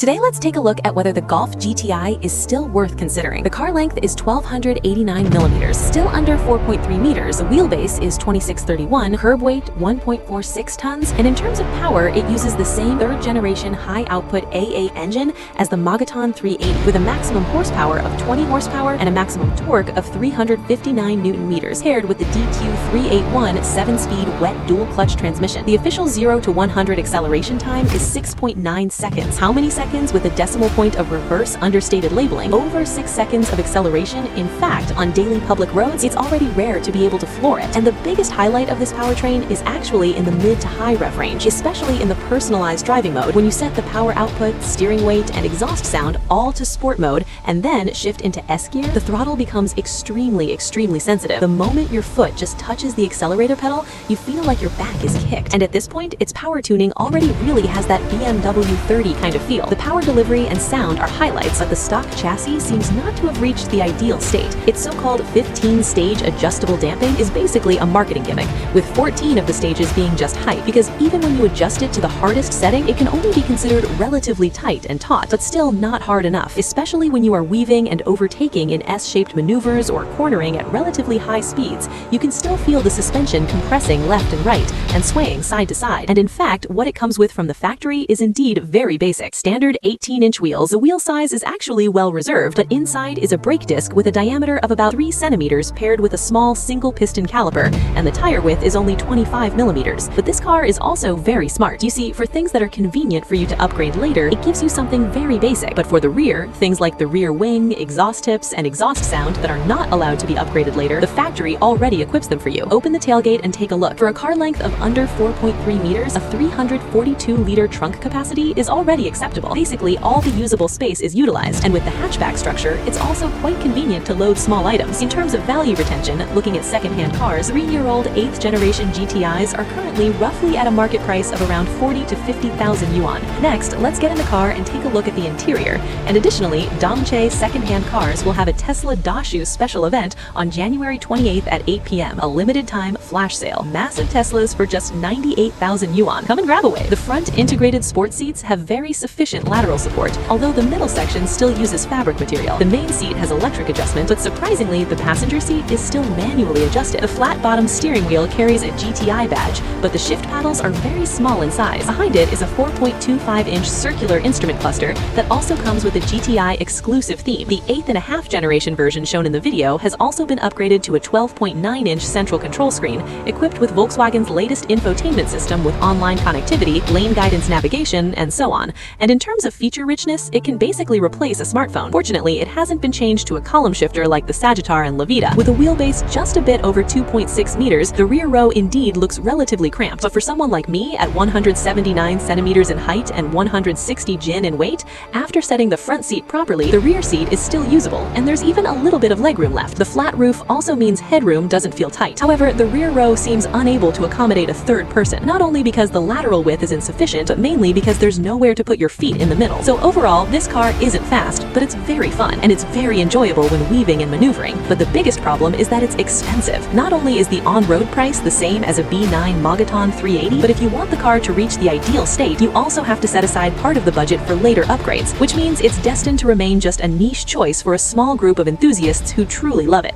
Today, let's take a look at whether the Golf GTI is still worth considering. The car length is 1,289 millimeters, still under 4.3 meters. The wheelbase is 2631, curb weight 1.46 tons, and in terms of power, it uses the same third-generation high-output AA engine as the Magotan 380, with a maximum horsepower of 20 horsepower and a maximum torque of 359 newton meters, paired with the DQ381 7-speed wet dual-clutch transmission. The official 0 to 100 acceleration time is 6.9 seconds. How many seconds? With a decimal point of reverse understated labeling, over 6 seconds of acceleration. In fact, on daily public roads, it's already rare to be able to floor it. And the biggest highlight of this powertrain is actually in the mid to high rev range, especially in the personalized driving mode. When you set the power output, steering weight, and exhaust sound all to sport mode, and then shift into S gear, the throttle becomes extremely sensitive. The moment your foot just touches the accelerator pedal, you feel like your back is kicked. And at this point, its power tuning already really has that BMW 30 kind of feel. The power delivery and sound are highlights, but the stock chassis seems not to have reached the ideal state. Its so-called 15-stage adjustable damping is basically a marketing gimmick, with 14 of the stages being just height, because even when you adjust it to the hardest setting, it can only be considered relatively tight and taut, but still not hard enough, especially when you are weaving and overtaking in S-shaped maneuvers or cornering at relatively high speeds. You can still feel the suspension compressing left and right and swaying side to side. And in fact, what it comes with from the factory is indeed very basic. Standard 18-inch wheels. The wheel size is actually well reserved, but inside is a brake disc with a diameter of about 3 centimeters paired with a small single piston caliper, and the tire width is only 25 millimeters. But this car is also very smart. You see, for things that are convenient for you to upgrade later, it gives you something very basic. But for the rear, things like the rear wing, exhaust tips, and exhaust sound that are not allowed to be upgraded later, the factory already equips them for you. Open the tailgate and take a look. For a car length of under 4.3 meters, a 342-liter trunk capacity is already acceptable. Basically, all the usable space is utilized, and with the hatchback structure, it's also quite convenient to load small items. In terms of value retention, looking at second-hand cars, 3-year-old 8th generation GTIs are currently roughly at a market price of around 40 to 50,000 yuan. Next, let's get in the car and take a look at the interior. And additionally, Dongche Second-Hand Cars will have a Tesla Dashu special event on January 28th at 8 p.m., a limited-time flash sale. Massive Teslas for just 98,000 yuan. Come and grab away. The front integrated sport seats have very sufficient lateral support, although the middle section still uses fabric material. The main seat has electric adjustment, but surprisingly, the passenger seat is still manually adjusted. The flat-bottom steering wheel carries a GTI badge, but the shift paddles are very small in size. Behind it is a 4.25-inch circular instrument cluster that also comes with a GTI exclusive theme. The 8.5 generation version shown in the video has also been upgraded to a 12.9-inch central control screen, equipped with Volkswagen's latest infotainment system with online connectivity, lane guidance navigation, and so on. And in terms of feature richness, it can basically replace a smartphone. Fortunately, it hasn't been changed to a column shifter like the Sagittar and Levita. With a wheelbase just a bit over 2.6 meters, the rear row indeed looks relatively cramped. But for someone like me, at 179 centimeters in height and 160 jin in weight, after setting the front seat properly, the rear seat is still usable, and there's even a little bit of legroom left. The flat roof also means headroom doesn't feel tight. However, the rear row seems unable to accommodate a third person, not only because the lateral width is insufficient, but mainly because there's nowhere to put your feet in the middle. So overall, this car isn't fast, but it's very fun, and it's very enjoyable when weaving and maneuvering. But the biggest problem is that it's expensive. Not only is the on-road price the same as a B9 Magotan 380, but if you want the car to reach the ideal state, you also have to set aside part of the budget for later upgrades, which means it's destined to remain just a niche choice for a small group of enthusiasts who truly love it.